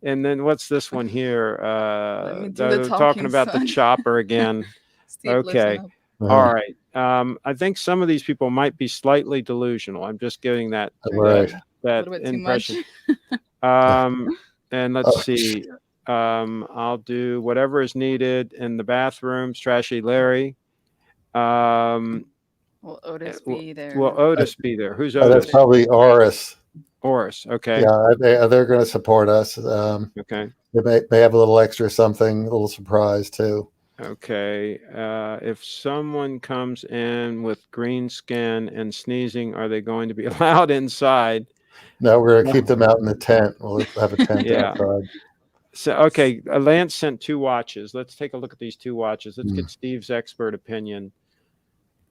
And then what's this one here?
Let me do the
talking about
son.
the chopper again.
Steve,
Okay.
listen up.
All right. I think some of these people might be slightly delusional. I'm just getting that
Right.
that
A little bit
impression.
too
And let's see. I'll do whatever is needed in the bathrooms. Trashy Larry.
Will Otis be there?
Will Otis be there? Who's
That's
Otis?
probably Oris.
Oris. Okay.
Yeah, they're going to support us.
Okay.
They may have a little extra something, a little surprise too.
Okay. If someone comes in with green skin and sneezing, are they going to be allowed inside?
No, we're going to keep them out in the tent. We'll have a tent outside.
So, okay, Lance sent 2 watches. Let's take a look at these 2 watches. Let's get Steve's expert opinion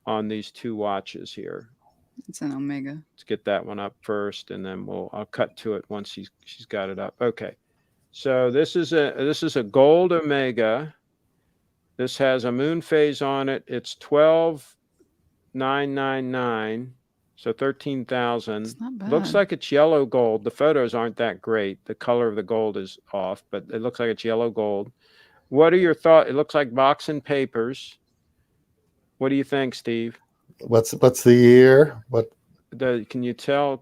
on these 2 watches here.
It's an Omega.
Let's get that one up first, and then I'll cut to it once she's got it up. Okay. So this is a gold Omega. This has a moon phase on it. It's 12,999, so 13,000.
It's not bad.
Looks like it's yellow gold. The photos aren't that great. The color of the gold is off, but it looks like it's yellow gold. What are your thoughts? It looks like box and papers. What do you think, Steve?
What's the year? What?
Can you tell?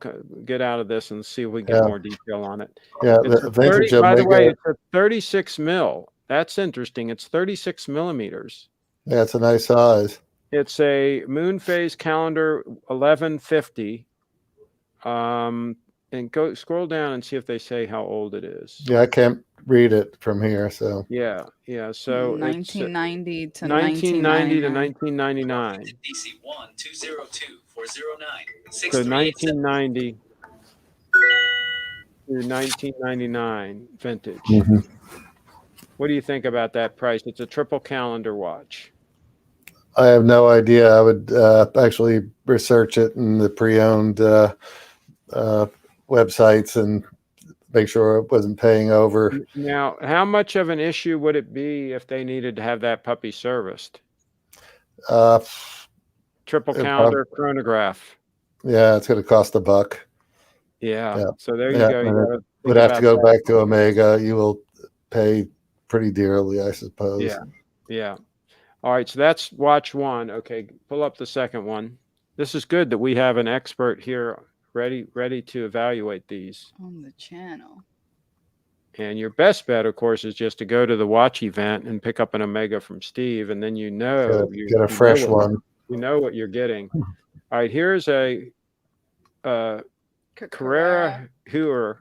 Get out of this and see if we get more detail on it.
Yeah,
it's by the way, it's a 36 mil. That's interesting. It's 36 millimeters.
Yeah, it's a nice size.
It's a moon phase calendar 1150. And scroll down and see if they say how old it is.
Yeah, I can't read it from here. So
yeah. So
1990 to
1990 to 1999.
DC 1202409.
So 1990 to 1999 vintage. What do you think about that price? It's a triple calendar watch.
I have no idea. I would actually research it in the pre-owned websites and make sure it wasn't paying over.
Now, how much of an issue would it be if they needed to have that puppy serviced? Triple calendar chronograph.
Yeah, it's going to cost $1.
Yeah. So there you go. You
would have to go back to Omega. You will pay pretty dearly, I suppose.
Yeah. All right. So that's watch 1. Okay. Pull up the second one. This is good that we have an expert here ready to evaluate these
on the channel.
And your best bet, of course, is just to go to the watch event and pick up an Omega from Steve, and then you
get a fresh one.
You know what you're getting. All right, here's a Carrera Heuer.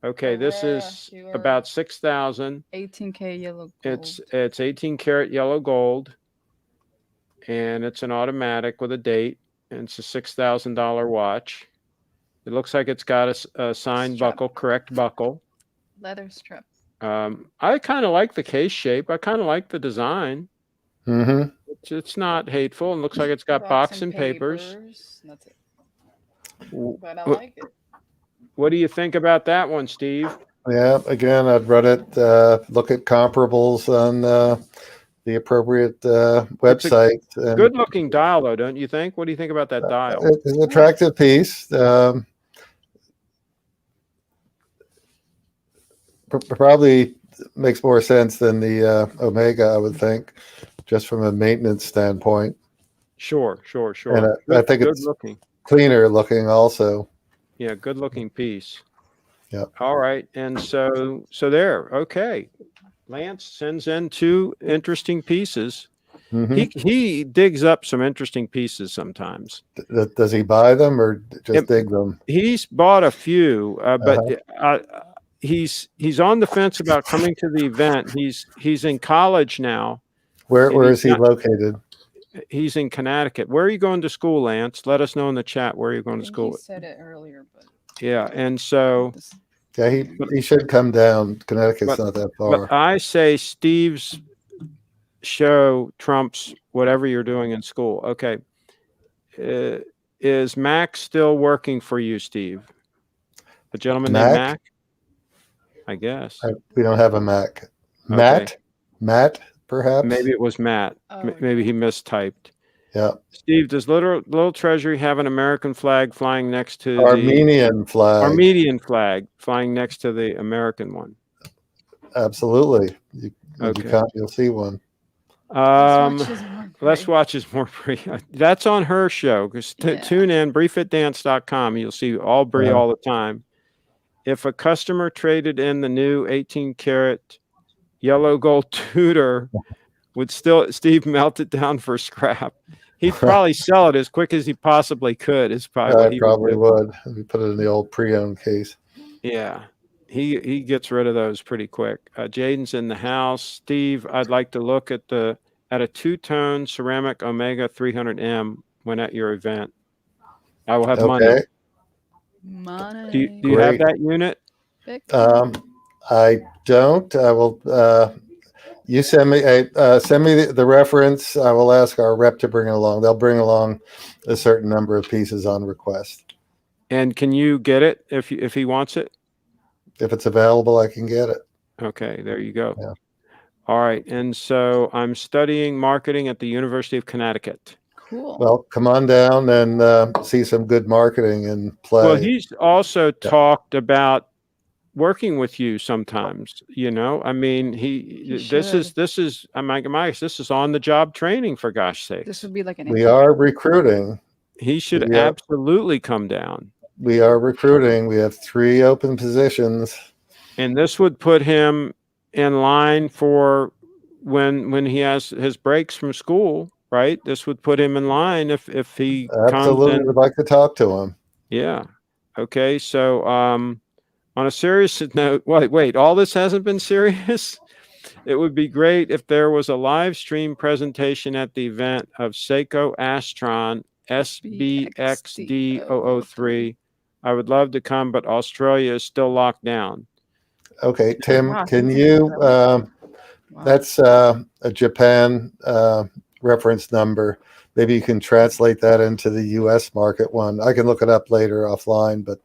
Okay, this is about 6,000.
18K yellow gold.
It's 18 karat yellow gold, and it's an automatic with a date, and it's a $6,000 watch. It looks like it's got a signed buckle, correct buckle.
Leather strap.
I kind of like the case shape. I kind of like the design. It's not hateful, and looks like it's got box and papers.
That's it. But I like it.
What do you think about that one, Steve?
Yeah, again, I'd run it. Look at comparables on the appropriate website.
Good-looking dial, though, don't you think? What do you think about that dial?
It's an attractive piece. Probably makes more sense than the Omega, I would think, just from a maintenance standpoint.
Sure.
And I think it's cleaner looking also.
Yeah, good looking piece.
Yeah.
All right. And so there. Okay. Lance sends in 2 interesting pieces. He digs up some interesting pieces sometimes.
Does he buy them or just dig them?
He's bought a few, but he's on the fence about coming to the event. He's in college now.
Where is he located?
He's in Connecticut. Where are you going to school, Lance? Let us know in the chat where you're going to school.
He said it earlier, but
yeah, and so
Yeah, he should come down. Connecticut's not that far.
But I say Steve's show trumps whatever you're doing in school. Okay. Is Mac still working for you, Steve? A gentleman named Mac? I guess.
We don't have a Mac.
Okay.
Matt, perhaps?
Maybe it was Matt. Maybe he mistyped.
Yeah.
Steve, does Little Treasury have an American flag flying next to
Armenian flag?
Armenian flag flying next to the American one.
Absolutely. You'll see one.
Less watches more Brie. That's on her show. Because tune in, briefitdance.com. You'll see all Brie all the time. If a customer traded in the new 18-karat yellow gold Tudor, would Steve melt it down for scrap? He'd probably sell it as quick as he possibly could. Is probably what he
probably would. We put it in the old pre-owned case.
Yeah, he gets rid of those pretty quick. Jaden's in the house. Steve, I'd like to look at a two-tone ceramic Omega 300M when at your event. I will have money. Do you have that unit?
I don't. I will. You send me the reference. I will ask our rep to bring it along. They'll bring along a certain number of pieces on request.
And can you get it if he wants it?
If it's available, I can get it.
Okay, there you go.
Yeah.
All right. And so I'm studying marketing at the University of Connecticut.
Cool.
Well, come on down and see some good marketing and play.
Well, he's also talked about working with you sometimes, I mean, this is on the job training, for gosh sakes.
This would be like
we are recruiting.
He should absolutely come down.
We are recruiting. We have 3 open positions.
And this would put him in line for when he has his breaks from school, right? This would put him in line if he
absolutely
comes in.
Would like to talk to him.
Yeah. Okay. So, on a serious note, wait, all this hasn't been serious? It would be great if there was a live stream presentation at the event of Seiko Astron SBXD003. I would love to come, but Australia is still locked down.
Okay, Tim, can you, that's a Japan reference number. Maybe you can translate that into the US market one. I can look it up later offline, but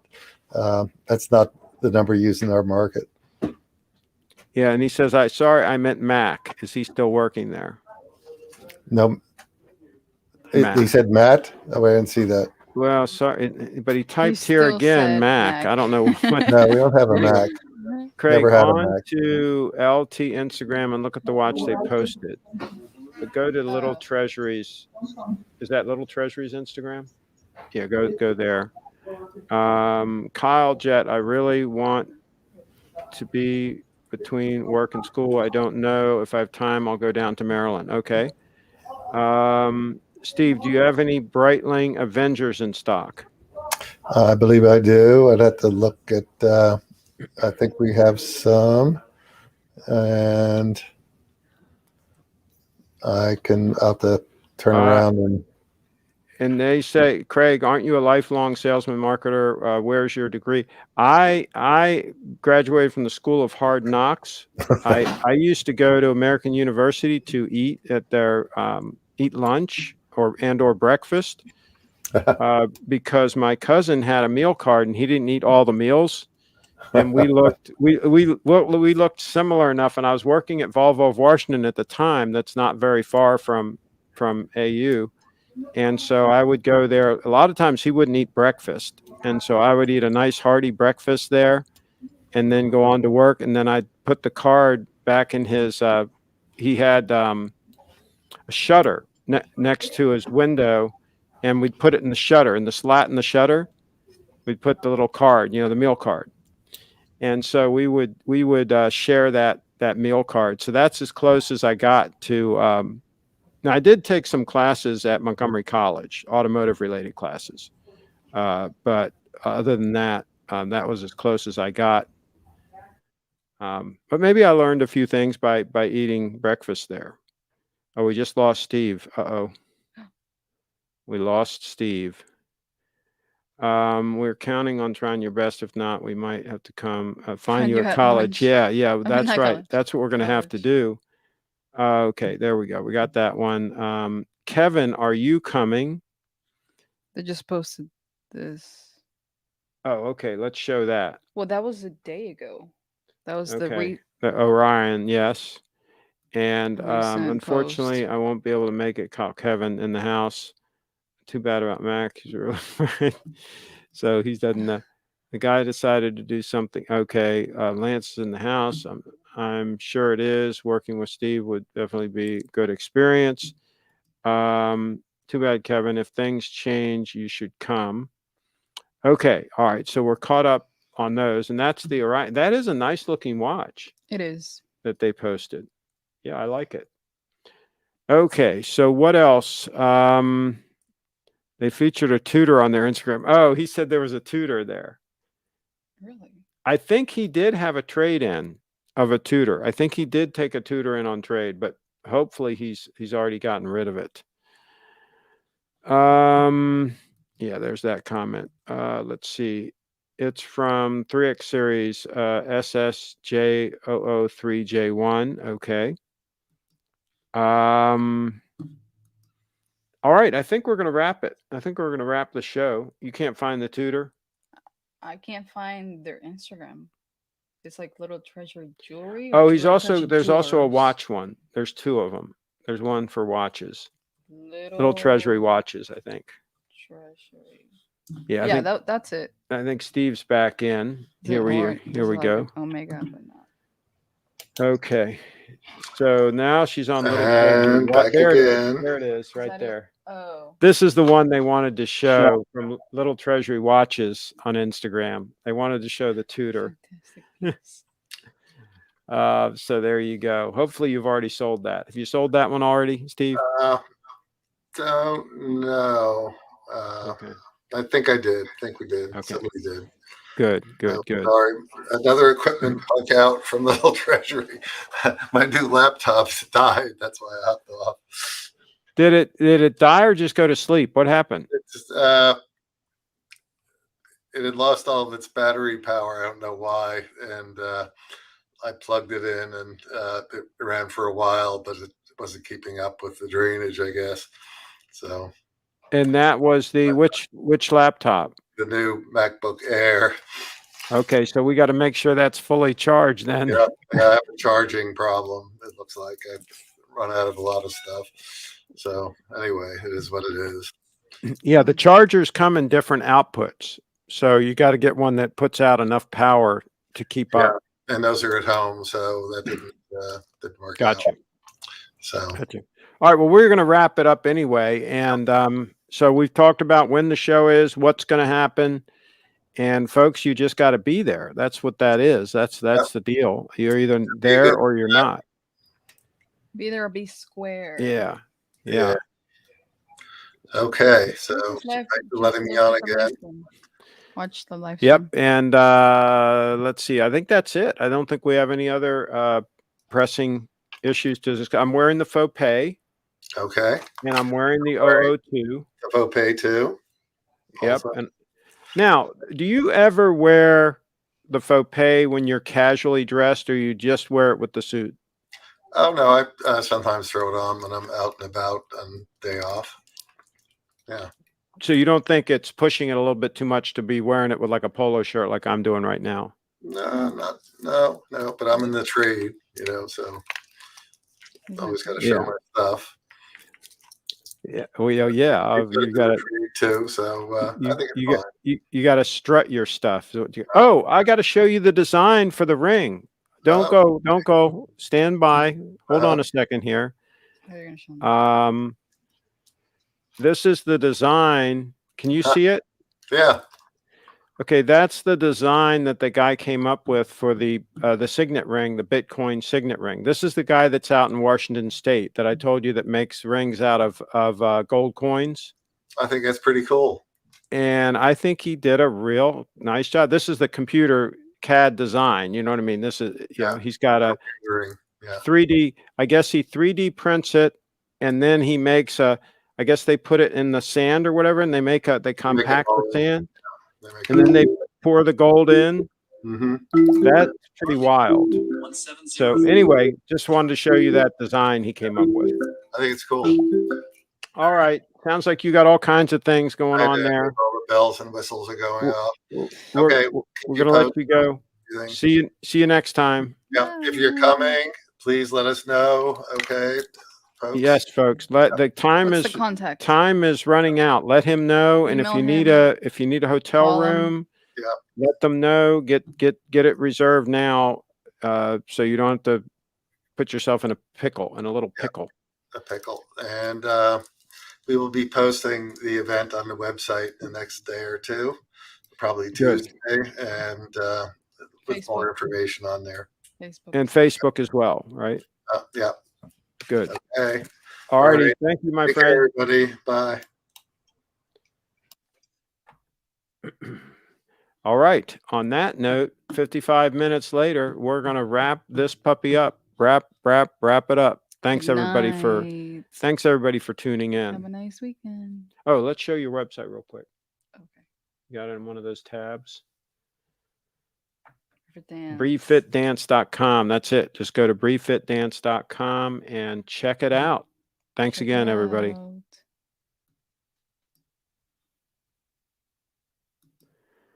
that's not the number used in our market.
Yeah, and he says, I meant Mac. Is he still working there?
No. He said Matt? Oh, I didn't see that.
Well, sorry, but he typed here again, Mac. I don't know.
No, we don't have a Mac.
Craig, on to LT Instagram and look at the watch they posted. But go to Little Treasuries. Is that Little Treasuries Instagram? Yeah, go there. Kyle Jet, I really want to be between work and school. I don't know if I have time. I'll go down to Maryland. Okay. Steve, do you have any Breitling Avengers in stock?
I believe I do. I'd have to look at, I think we have some, and I'll have to turn around
and they say, Craig, aren't you a lifelong salesman marketer? Where's your degree? I graduated from the School of Hard Knocks. I used to go to American University to eat at their eat lunch or breakfast because my cousin had a meal card and he didn't eat all the meals. And we looked similar enough. And I was working at Volvo of Washington at the time. That's not very far from AU. And so I would go there. A lot of times he wouldn't eat breakfast. And so I would eat a nice hearty breakfast there and then go on to work. And then I'd put the card back in his, he had a shutter next to his window, and we'd put it in the shutter, in the slat in the shutter. We'd put the little card, the meal card. And so we would share that meal card. So that's as close as I got to, now, I did take some classes at Montgomery College, automotive-related classes. But other than that, that was as close as I got. But maybe I learned a few things by eating breakfast there. Oh, we just lost Steve. Uh-oh. We lost Steve. We're counting on trying your best. If not, we might have to come find you
you
at
at
college.
lunch.
Yeah, that's
not
right.
college.
That's what we're going to have to do. Okay, there we go. We got that one. Kevin, are you coming?
They just posted this.
Oh, okay. Let's show that.
Well, that was a day ago. That was
Okay. The Orion, yes. And
recent
unfortunately,
post.
I won't be able to make it. Call Kevin in the house. Too bad about Mac. He's really so he's doesn't. The guy decided to do something. Okay, Lance is in the house. I'm sure it is. Working with Steve would definitely be a good experience. Too bad, Kevin. If things change, you should come. Okay, all right. So we're caught up on those, and that's the Orion. That is a nice looking watch.
It is.
That they posted. Yeah, I like it. Okay, so what else? They featured a tutor on their Instagram. Oh, he said there was a tutor there.
Really?
I think he did have a trade-in of a tutor. I think he did take a tutor in on trade, but hopefully he's already gotten rid of it. Yeah, there's that comment. Let's see. It's from 3X series SSJ003J1. Okay. All right, I think we're going to wrap it. I think we're going to wrap the show. You can't find the tutor?
I can't find their Instagram. It's like Little Treasure Jewelry.
Oh, there's also a watch one. There's two of them. There's one for watches. Little Treasury watches, I think.
Treasury.
Yeah,
that's it.
I think Steve's back in. Here we go.
Omega, but not.
Okay. So now she's on Little
and back again.
There it is, right there.
Oh.
This is the one they wanted to show from Little Treasury Watches on Instagram. They wanted to show the tutor. So there you go. Hopefully you've already sold that. Have you sold that one already, Steve?
Don't know.
Okay.
I think I did. I think we did.
Okay.
Somebody did.
Good.
Sorry. Another equipment bug out from Little Treasury. My new laptop died. That's why I hopped off.
Did it die or just go to sleep? What happened?
It had lost all of its battery power. I don't know why. And I plugged it in and it ran for a while, but it wasn't keeping up with the drainage, I guess. So.
And that was the which laptop?
The new MacBook Air.
Okay, so we got to make sure that's fully charged then.
Yeah, I have a charging problem. It looks like I've run out of a lot of stuff. So anyway, it is what it is.
Yeah, the chargers come in different outputs. So you got to get one that puts out enough power to keep up.
And those are at home, so that didn't work out.
Gotcha.
So
gotcha. All right, well, we're going to wrap it up anyway. And so we've talked about when the show is, what's going to happen. And folks, you just got to be there. That's what that is. That's the deal. You're either there or you're not.
Be there or be square.
Yeah.
Okay, so thanks for letting me on again.
Watch the live.
Yep, and let's see. I think that's it. I don't think we have any other pressing issues to discuss. I'm wearing the faux pay.
Okay.
And I'm wearing the 002.
The faux pay too.
Yep.
Also.
And now, do you ever wear the faux pay when you're casually dressed, or you just wear it with the suit?
Oh no, I sometimes throw it on when I'm out and about on day off. Yeah.
So you don't think it's pushing it a little bit too much to be wearing it with like a polo shirt like I'm doing right now?
No. But I'm in the trade, so always got to show my stuff.
Yeah. Well, yeah. You got it
too. So I think
you got to strut your stuff. Oh, I got to show you the design for the ring. Don't go. Stand by. Hold on a second here. This is the design. Can you see it?
Yeah.
Okay, that's the design that the guy came up with for the signet ring, the Bitcoin signet ring. This is the guy that's out in Washington State that I told you that makes rings out of gold coins.
I think that's pretty cool.
And I think he did a real nice job. This is the computer CAD design. You know what I mean? This is, he's got a 3D, I guess he 3D prints it, and then he makes I guess they put it in the sand or whatever, and they compact the sand. And then they pour the gold in. That's pretty wild. So anyway, just wanted to show you that design he came up with.
I think it's cool.
All right. Sounds like you got all kinds of things going on there.
All the bells and whistles are going off.
We're going to let you go. See you next time.
Yeah. If you're coming, please let us know. Okay. Folks.
Yes, folks. The time is running out. Let him know. And if you need a hotel room, let them know. Get it reserved now, so you don't have to put yourself in a little pickle.
A pickle. And we will be posting the event on the website the next day or two, probably Tuesday, and with more information on there.
And Facebook as well, right?
Yeah.
Good.
Okay.
All righty. Thank you, my friend.
Care, everybody. Bye.
All right. On that note, 55 minutes later, we're going to wrap this puppy up. Wrap it up. Thanks everybody for tuning in.
Have a nice weekend.
Oh, let's show your website real quick.
Okay.
You got it in one of those tabs.
Dance.
BreeFitDance.com. That's it. Just go to BreeFitDance.com and check it out. Thanks again, everybody.